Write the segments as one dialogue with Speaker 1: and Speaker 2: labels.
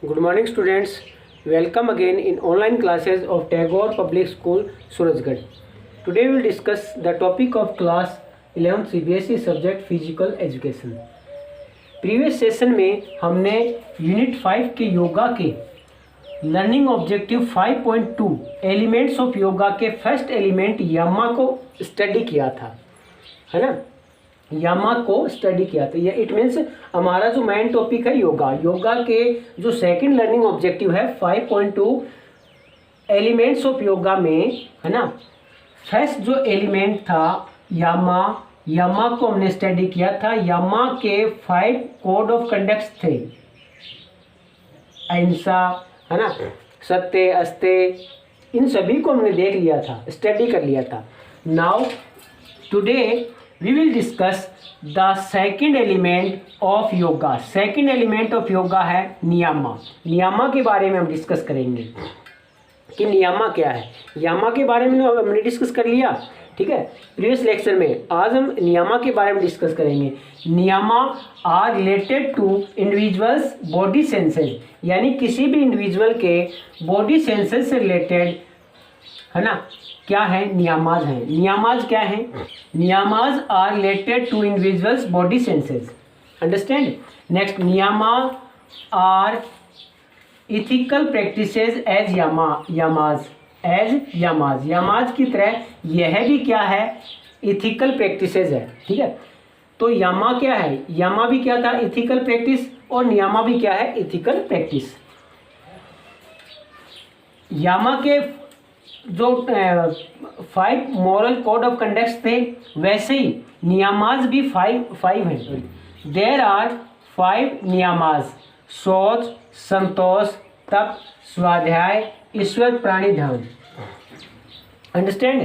Speaker 1: Good morning, students. Welcome again in online classes of Tagore Public School, Surajgarh. Today we will discuss the topic of class 11th CBSE subject Physical Education. Previous session में हमने unit 5 के योगा के learning objective 5.2 elements of yoga के first element यामा को study किया था, है ना। यामा को स्टडी किया था। इट मीन्स हमारा जो मेन टॉपिक है योगा के जो सेकंड लर्निंग ऑब्जेक्टिव है 5.2 एलिमेंट्स ऑफ योगा में, है ना। फर्स्ट जो एलिमेंट था यामा को हमने स्टडी किया था। यामा के 5 कोड ऑफ कंडक्ट्स थे, अहिंसा, है ना, सत्य, अस्तेय, इन सभी को हमने देख लिया था, स्टडी कर लिया था। Now today we will discuss the second element of yoga. Second element of yoga है नियामा के बारे में हम डिस्कस करेंगे कि नियामा क्या है। यामा के बारे में हमने डिस्कस कर लिया, ठीक है, प्रीवियस लेक्चर में। आज हम नियामा के बारे में डिस्कस करेंगे। Niyama are related to individual's body senses, यानी किसी भी इंडिविजुअल के बॉडी सेंसेस से रिलेटेड, है ना, क्या है, नियामाज हैं। नियामाज क्या है? Niyamas are related to individual's body senses. Understand. Next, niyama are ethical practices as yamas की तरह यह भी क्या है, इथिकल प्रैक्टिसेस है, ठीक है। तो यामा क्या है? यामा भी क्या था, इथिकल प्रैक्टिस, और नियामा भी क्या है, इथिकल प्रैक्टिस। यामा के जो 5 मॉरल कोड ऑफ कंडक्ट्स थे, वैसे ही नियामाज भी 5 हैं। देयर आर 5 नियामाज: शौच, संतोष, तप, स्वाध्याय, ईश्वर, प्राणी ध्यान। अंडरस्टैंड।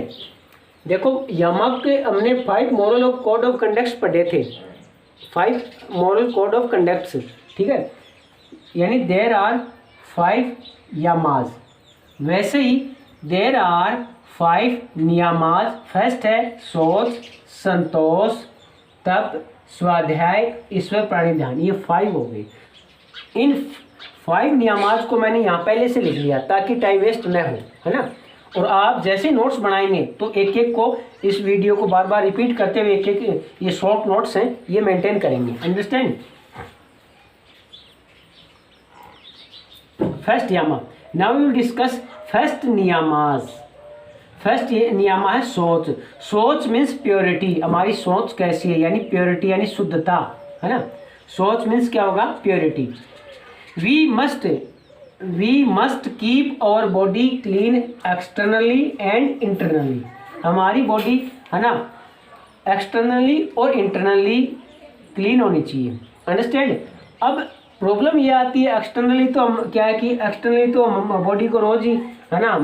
Speaker 1: देखो, यामा के हमने 5 moral of code of conducts पढ़े थे, 5 मॉरल कोड ऑफ कंडक्ट्स, ठीक है, यानी देयर आर 5 यामाज। वैसे ही देर आर 5 नियामाज। फर्स्ट है शौच, संतोष, तप, स्वाध्याय, ईश्वर, प्राणी ध्यान। ये 5 हो गए। इन 5 नियामाज को मैंने यहाँ पहले से लिख लिया ताकि टाइम वेस्ट न हो, है ना। और आप जैसे नोट्स बनाएंगे तो एक एक को, इस वीडियो को बार बार रिपीट करते हुए एक एक ये शॉर्ट नोट्स हैं, ये मेंटेन करेंगे। Understand. First yama. Now we will discuss first niyamas. First ये नियामा है सोच। सोच मीन्स प्योरिटी, हमारी सोच कैसी है, यानी प्योरिटी यानी शुद्धता, है ना। सोच मीन्स क्या होगा, purity. We must keep our body clean externally and internally. हमारी बॉडी, है ना, एक्सटर्नली और इंटरनली क्लीन होनी चाहिए। अंडरस्टैंड। अब प्रॉब्लम ये आती है, एक्सटर्नली तो हम क्या है कि एक्सटर्नली तो हम बॉडी को रोज ही, है ना,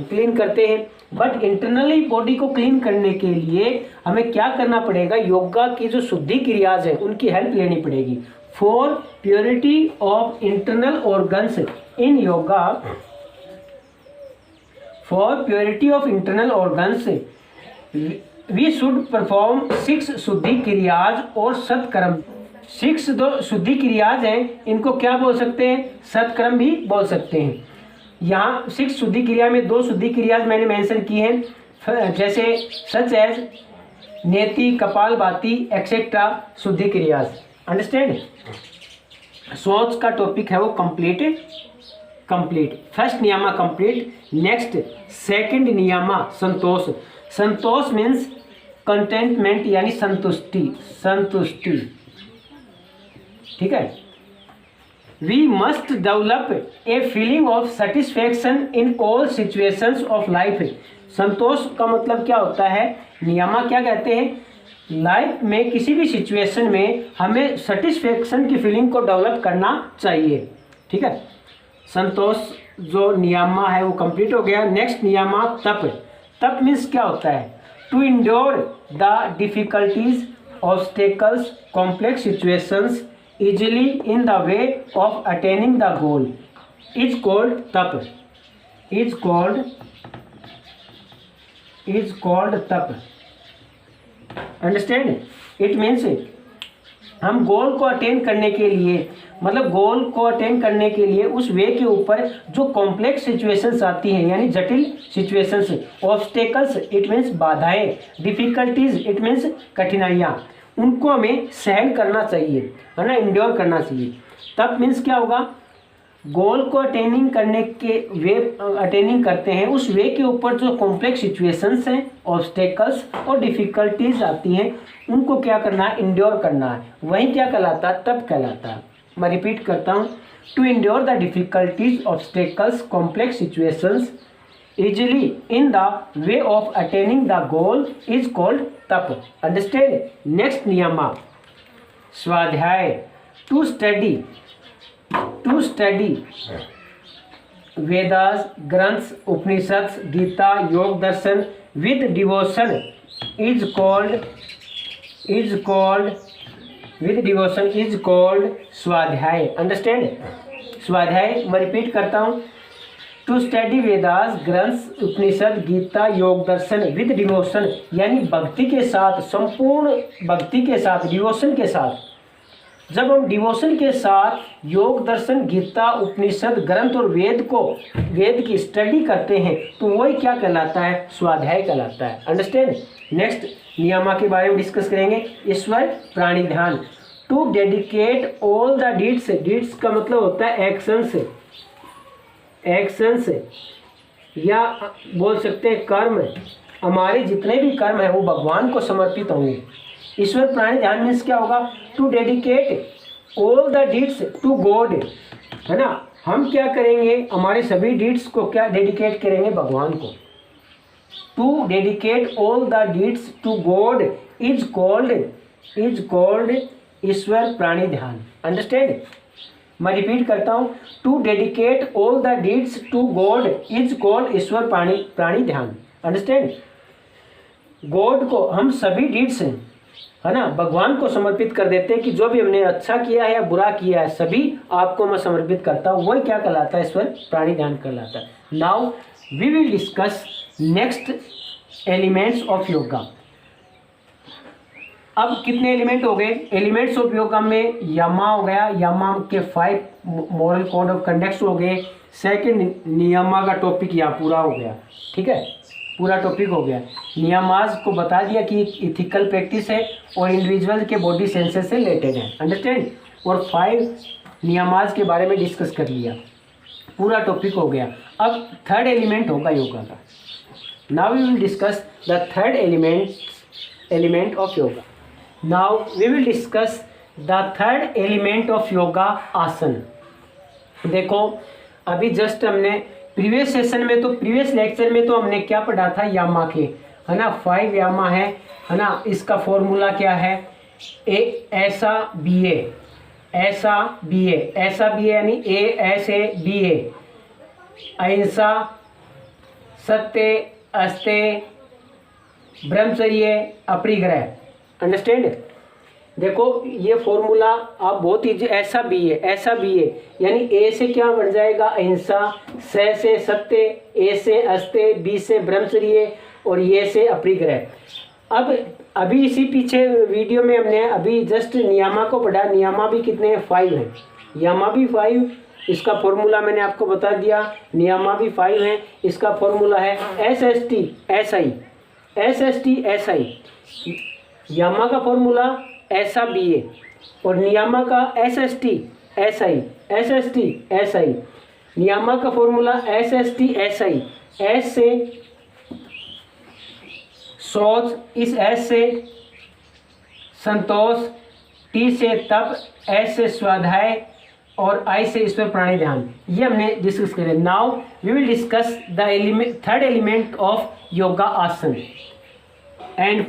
Speaker 1: क्लीन करते हैं, बट इंटरनली बॉडी को क्लीन करने के लिए हमें क्या करना पड़ेगा, योगा की जो शुद्धि क्रियाज है उनकी हेल्प लेनी पड़ेगी। For purity of internal organs in yoga, for purity of internal organs we should perform 6 शुद्धि क्रियाज और सत्कर्म। 6 जो शुद्धि क्रियाज हैं, इनको क्या बोल सकते हैं, सत्कर्म भी बोल सकते हैं। यहाँ 6 शुद्धि क्रिया में 2 शुद्धि क्रियाज मैंने मेंशन की हैं, जैसे सच एज नेति, कपालभाति, एक्सेट्रा शुद्धि क्रियाज। अंडरस्टैंड। सोच का टॉपिक है वो complete. First niyama complete. Next second niyama santosh. Santosh means contentment, यानी संतुष्टि, ठीक है। We must develop a feeling of satisfaction in all situations of life. संतोष का मतलब क्या होता है, नियामा क्या कहते हैं, लाइफ में किसी भी सिचुएशन में हमें सेटिस्फैक्शन की फीलिंग को डेवलप करना चाहिए, ठीक है। संतोष जो नियामा है वो कंप्लीट हो गया। नेक्स्ट नियामा तप मीन्स क्या होता है, to endure the difficulties, obstacles, complex situations easily in the way of attaining the goal is called tap. Understand? It means हम गोल को अटेन करने के लिए, मतलब गोल को अटेन करने के लिए उस वे के ऊपर जो कॉम्प्लेक्स सिचुएशंस आती हैं, यानी जटिल सिचुएशंस, ऑब्स्टेकल्स इट मीन्स बाधाएं, डिफिकल्टीज इट मीन्स कठिनाइयाँ, उनको हमें सहन करना चाहिए, है ना, इंड्योर करना चाहिए। तब मीन्स क्या होगा, गोल को अटेनिंग करने के वे अटेनिंग करते हैं उस वे के ऊपर जो कॉम्प्लेक्स सिचुएशंस हैं, ऑब्स्टेकल्स और डिफिकल्टीज आती हैं, उनको क्या करना है, इंड्योर करना है। वही क्या कहलाता है, तप कहलाता है। मैं रिपीट करता हूँ, to endure the difficulties, obstacles, complex situations easily in the way of attaining the goal is called तप। अंडरस्टैंड। नेक्स्ट नियमा स्वाध्याय, टू स्टडी वेदास, ग्रंथ्स, उपनिषद, गीता, योग दर्शन विद डिवोशन इज कॉल्ड स्वाध्याय। अंडरस्टैंड। स्वाध्याय मैं रिपीट करता हूँ, टू स्टडी वेदास, ग्रंथ्स, उपनिषद, गीता, योग दर्शन विद डिवोशन, यानी भक्ति के साथ, संपूर्ण भक्ति के साथ, डिवोशन के साथ। जब हम डिवोशन के साथ योग दर्शन, गीता, उपनिषद, ग्रंथ और वेद की स्टडी करते हैं तो वही क्या कहलाता है, स्वाध्याय कहलाता है। अंडरस्टैंड। नेक्स्ट नियमा के बारे में डिस्कस करेंगे। ईश्वर प्राणी ध्यान, to dedicate all the deeds का मतलब होता है एक्शंस या बोल सकते हैं कर्म। हमारे जितने भी कर्म है वो भगवान को समर्पित होंगे। ईश्वर प्राणी ध्यान मीन्स क्या होगा, to dedicate all the deeds to God, है ना। हम क्या करेंगे, हमारे सभी डीड्स को क्या डेडिकेट करेंगे, भगवान को। To dedicate all the deeds to God is called Ishwar प्राणी ध्यान। अंडरस्टैंड। मैं रिपीट करता हूँ, to dedicate all the deeds to God is called Ishwar प्राणी ध्यान। अंडरस्टैंड। गॉड को हम सभी डीड्स हैं, है ना, भगवान को समर्पित कर देते हैं कि जो भी हमने अच्छा किया है या बुरा किया है सभी आपको मैं समर्पित करता हूँ, वही क्या कहलाता है, ईश्वर प्राणी ध्यान कहलाता है। Now we will discuss next elements of yoga. अब कितने एलिमेंट हो गए, एलिमेंट्स ऑफ योगा में यमा हो गया, यमा के 5 मॉरल कोड ऑफ कंडक्ट्स हो गए। सेकंड नियमा का टॉपिक यहाँ पूरा हो गया, ठीक है, पूरा टॉपिक हो गया। नियमाज को बता दिया कि इथिकल प्रैक्टिस है और इंडिविजुअल के बॉडी सेंसेस से रिलेटेड है। अंडरस्टैंड। और 5 नियमाज के बारे में डिस्कस कर लिया, पूरा टॉपिक हो गया। अब थर्ड एलिमेंट होगा योगा का। Now we will discuss the third element of yoga. Now we will discuss the third element of yoga, asana. देखो अभी जस्ट हमने प्रीवियस सेशन में तो प्रीवियस लेक्चर में तो हमने क्या पढ़ा था, यामा के, है ना, 5 यामा है ना। इसका फॉर्मूला क्या है, ऐसा बी ए यानी ASABA, अहिंसा, सत्य, अस्तेय, ब्रह्मचर्य, अपरिग्रह। अंडरस्टैंड। देखो ये फॉर्मूला आप बहुत ही, ऐसा भी है यानी ए से क्या बन जाएगा, अहिंसा, से सत्य, ए से अस्तेय, बी से ब्रह्मचर्य और ये से अपरिग्रह। अब अभी इसी पीछे वीडियो में हमने अभी जस्ट नियमा को पढ़ा। नियमा भी कितने हैं, 5 हैं। यामा भी 5, इसका फॉर्मूला मैंने आपको बता दिया। नियमा भी 5 है, इसका फॉर्मूला है SST SI। यामा का फॉर्मूला ऐसा बी ए और नियामा का SST SI। नियामा का फॉर्मूला SST SI। एस से सोच, इस एस से संतोष, टी से तप, एस से स्वाध्याय और आई से ईश्वर प्राणी ध्यान। ये हमने डिस्कस किया। Now we will discuss the third element of yoga, asana. And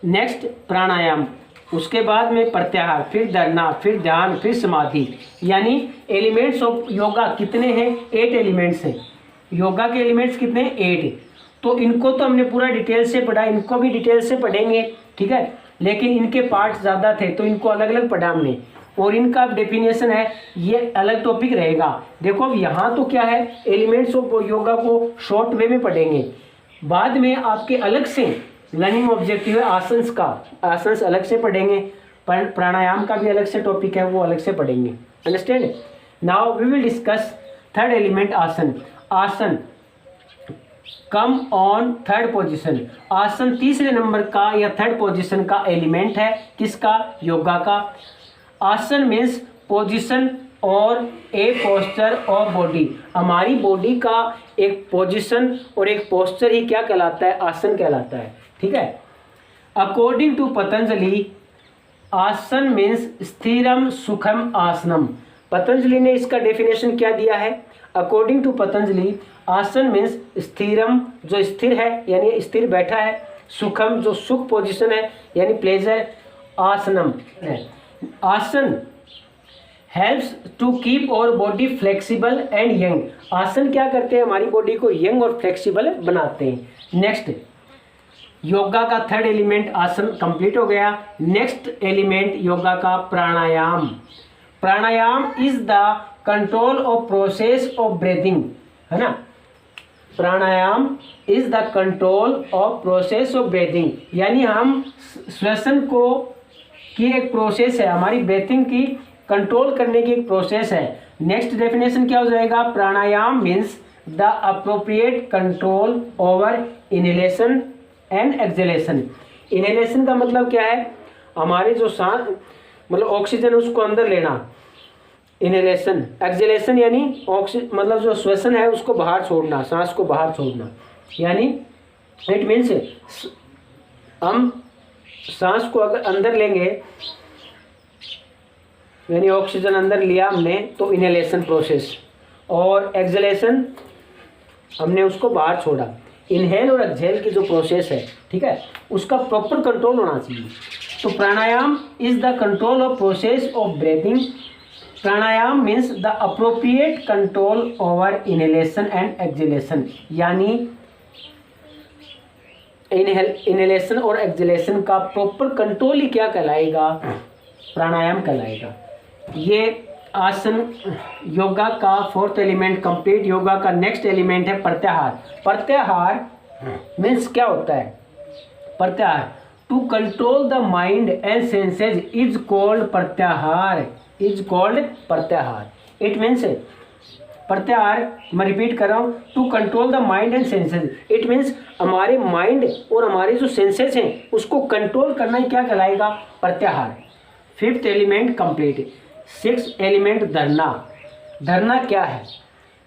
Speaker 1: next प्राणायाम, उसके बाद में प्रत्याहार, फिर धरना, फिर ध्यान, फिर समाधि। यानी एलिमेंट्स ऑफ योगा कितने हैं, 8 एलिमेंट्स हैं। योगा के एलिमेंट्स कितने हैं, 8। तो इनको तो हमने पूरा डिटेल से पढ़ा, इनको भी डिटेल से पढ़ेंगे, ठीक है। लेकिन इनके पार्ट्स ज़्यादा थे तो इनको अलग अलग पढ़ा हमने, और इनका डेफिनेशन है, ये अलग टॉपिक रहेगा। देखो अब यहाँ तो क्या है, एलिमेंट्स ऑफ योगा को शॉर्ट वे में पढ़ेंगे। बाद में आपके अलग से लर्निंग ऑब्जेक्टिव है आसन्स का, आसन्स अलग से पढ़ेंगे। प्राणायाम का भी अलग से टॉपिक है, वो अलग से पढ़ेंगे। Understand. Now we will discuss third element asana. आसन कम ऑन थर्ड पोजीशन। आसन तीसरे नंबर का या थर्ड पोजीशन का एलिमेंट है। किसका? योगा का। आसन मीन्स पोजीशन और ए पोस्चर ऑफ बॉडी। हमारी बॉडी का एक पोजीशन और एक पोस्चर ही क्या कहलाता है? आसन कहलाता है। ठीक है। अकॉर्डिंग टू पतंजलि आसन मीन्स स्थिरम सुखम आसनम। पतंजलि ने इसका डेफिनेशन क्या दिया है? अकॉर्डिंग टू पतंजलि आसन मीन्स स्थिरम जो स्थिर है यानी स्थिर बैठा है, सुखम जो सुख पोजीशन है यानी प्लेजर, आसनम है। Asana helps to keep our body flexible and young. आसन क्या करते हैं? हमारी बॉडी को यंग और फ्लेक्सिबल बनाते हैं। नेक्स्ट, योगा का थर्ड एलिमेंट आसन कंप्लीट हो गया। नेक्स्ट एलिमेंट योगा का प्राणायाम। Pranayama is the control of process of breathing, है ना। Pranayama is the control of process of breathing, यानी हम श्वसन को की एक प्रोसेस है, हमारी ब्रीथिंग की कंट्रोल करने की एक प्रोसेस है। नेक्स्ट डेफिनेशन क्या हो जाएगा? Pranayama means the appropriate control over inhalation and exhalation. Inhalation का मतलब क्या है? हमारे जो सांस मतलब ऑक्सीजन उसको अंदर लेना, इनहेलेशन। एक्सहेलेशन यानी ऑक्सीजन मतलब जो श्वसन है उसको बाहर छोड़ना, सांस को बाहर छोड़ना। यानी इट मीन्स हम सांस को अगर अंदर लेंगे यानी ऑक्सीजन अंदर लिया हमने तो इनहेलेशन प्रोसेस, और एक्सहेलेशन हमने उसको बाहर छोड़ा। इनहेल और एक्सहेल की जो प्रोसेस है, ठीक है, उसका प्रॉपर कंट्रोल होना चाहिए। तो pranayama is the control of process of breathing. Pranayama means the appropriate control over inhalation and exhalation, यानी इनहेलेशन और एक्सहेलेशन का प्रॉपर कंट्रोल ही क्या कहलाएगा? प्राणायाम कहलाएगा। ये आसन योगा का फोर्थ एलिमेंट कंप्लीट। योगा का नेक्स्ट एलिमेंट है प्रत्याहार। प्रत्याहार मीन्स क्या होता है? Pratyahara to control the mind and senses is called pratyahara, is called pratyahara. It means pratyahara, मैं रिपीट कर रहा हूँ, to control the mind and senses. It means हमारे माइंड और हमारे जो सेंसेस हैं उसको कंट्रोल करना ही क्या कहलाएगा? प्रत्याहार। Fifth element complete. Sixth element धरना। धरना क्या है?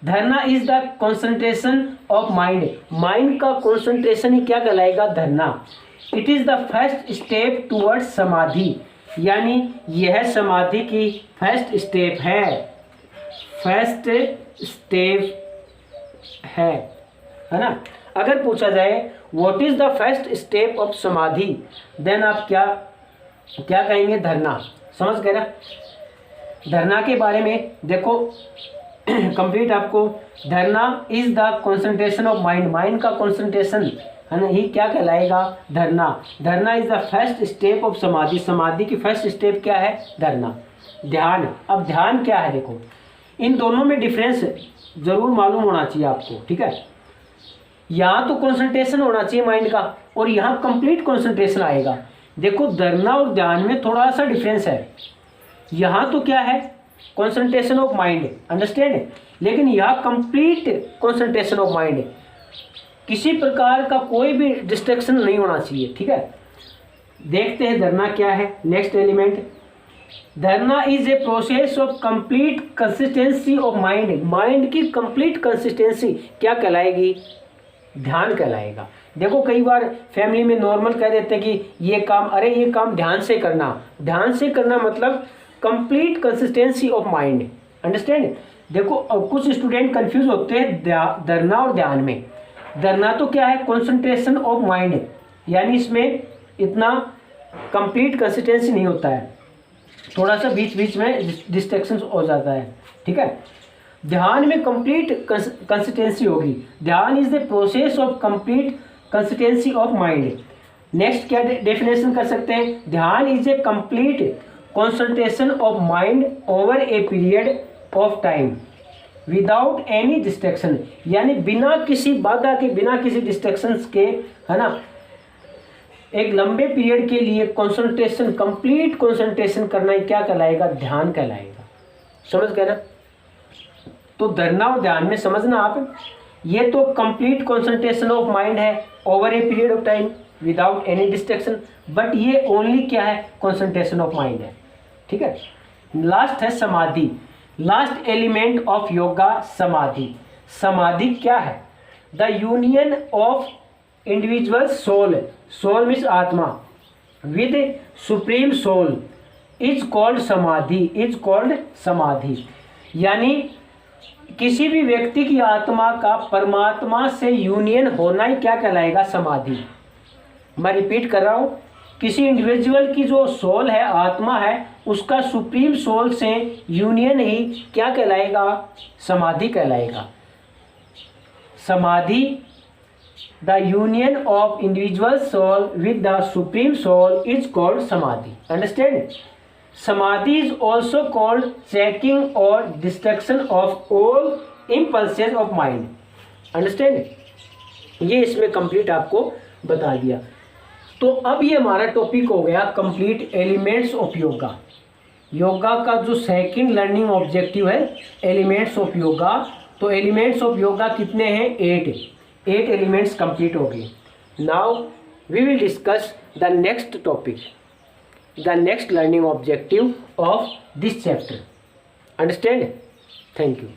Speaker 1: धरना is the concentration of mind. Mind का कंसंट्रेशन ही क्या कहलाएगा? धरना। It is the first step towards समाधि, यानी यह समाधि की फर्स्ट स्टेप है, फर्स्ट स्टेप है ना। अगर पूछा जाए what is the first step of समाधि, देन आप क्या कहेंगे? धरना। समझ गए ना? धरना के बारे में देखो कंप्लीट आपको। धरना is the concentration of mind. Mind का कंसंट्रेशन है ना, ही क्या कहलाएगा? धरना। धरना is the first step of समाधि। समाधि की फर्स्ट स्टेप क्या है? धरना। ध्यान। अब ध्यान क्या है? देखो इन दोनों में डिफरेंस जरूर मालूम होना चाहिए आपको, ठीक है। यहाँ तो कंसंट्रेशन होना चाहिए माइंड का और यहाँ कंप्लीट कंसंट्रेशन आएगा। देखो धरना और ध्यान में थोड़ा सा डिफरेंस है। यहाँ तो क्या है? कंसंट्रेशन ऑफ माइंड, अंडरस्टैंड, लेकिन यहाँ कंप्लीट कंसंट्रेशन ऑफ माइंड। किसी प्रकार का कोई भी डिस्ट्रैक्शन नहीं होना चाहिए, ठीक है। देखते हैं धरना क्या है। नेक्स्ट एलिमेंट, धरना is a process of complete consistency of mind. Mind की कंप्लीट कंसिस्टेंसी क्या कहलाएगी? ध्यान कहलाएगा। देखो कई बार फैमिली में नॉर्मल कह देते हैं कि ये काम, अरे ये काम ध्यान से करना। ध्यान से करना मतलब complete consistency of mind, understand. देखो कुछ स्टूडेंट कंफ्यूज होते हैं धरना और ध्यान में। धरना तो क्या है? कंसंट्रेशन ऑफ माइंड, यानी इसमें इतना कंप्लीट कंसिस्टेंसी नहीं होता है, थोड़ा सा बीच बीच में डिस्ट्रैक्शन हो जाता है, ठीक है। ध्यान में कंप्लीट कंसिस्टेंसी होगी। ध्यान is the process of complete consistency of mind. Next क्या डेफिनेशन कर सकते हैं? ध्यान is a complete concentration of mind over a period of time without any distraction, यानी बिना किसी बाधा के, बिना किसी डिस्ट्रैक्शंस के, है ना, एक लंबे पीरियड के लिए कंसंट्रेशन, कंप्लीट कंसंट्रेशन करना ही क्या कहलाएगा? ध्यान कहलाएगा। समझ गए ना? तो धरना और ध्यान में समझना आप, ये तो कंप्लीट कंसंट्रेशन ऑफ माइंड है over a period of time without any distraction, but ये ओनली क्या है? कंसंट्रेशन ऑफ माइंड है। ठीक है। लास्ट है समाधि, लास्ट एलिमेंट ऑफ योगा समाधि। समाधि क्या है? The union of individual soul, soul means atma, with supreme soul is called samadhi, is called samadhi. यानी किसी भी व्यक्ति की आत्मा का परमात्मा से यूनियन होना ही क्या कहलाएगा? समाधि। मैं रिपीट कर रहा हूं, किसी इंडिविजुअल की जो सोल है, आत्मा है, उसका सुप्रीम सोल से यूनियन ही क्या कहलाएगा? समाधि कहलाएगा। Samadhi, the union of individual soul with the supreme soul is called samadhi. Understand? Samadhi is also called checking और destruction of all impulses of mind. Understand? ये इसमें कंप्लीट आपको बता दिया। तो अब ये हमारा टॉपिक हो गया complete elements of yoga. Yoga का जो सेकंड लर्निंग ऑब्जेक्टिव है एलिमेंट्स ऑफ योगा। तो एलिमेंट्स ऑफ योगा कितने हैं? 8 एलिमेंट्स कंप्लीट हो गए। Now we will discuss the next topic, the next learning objective of this chapter. Understand? Thank you.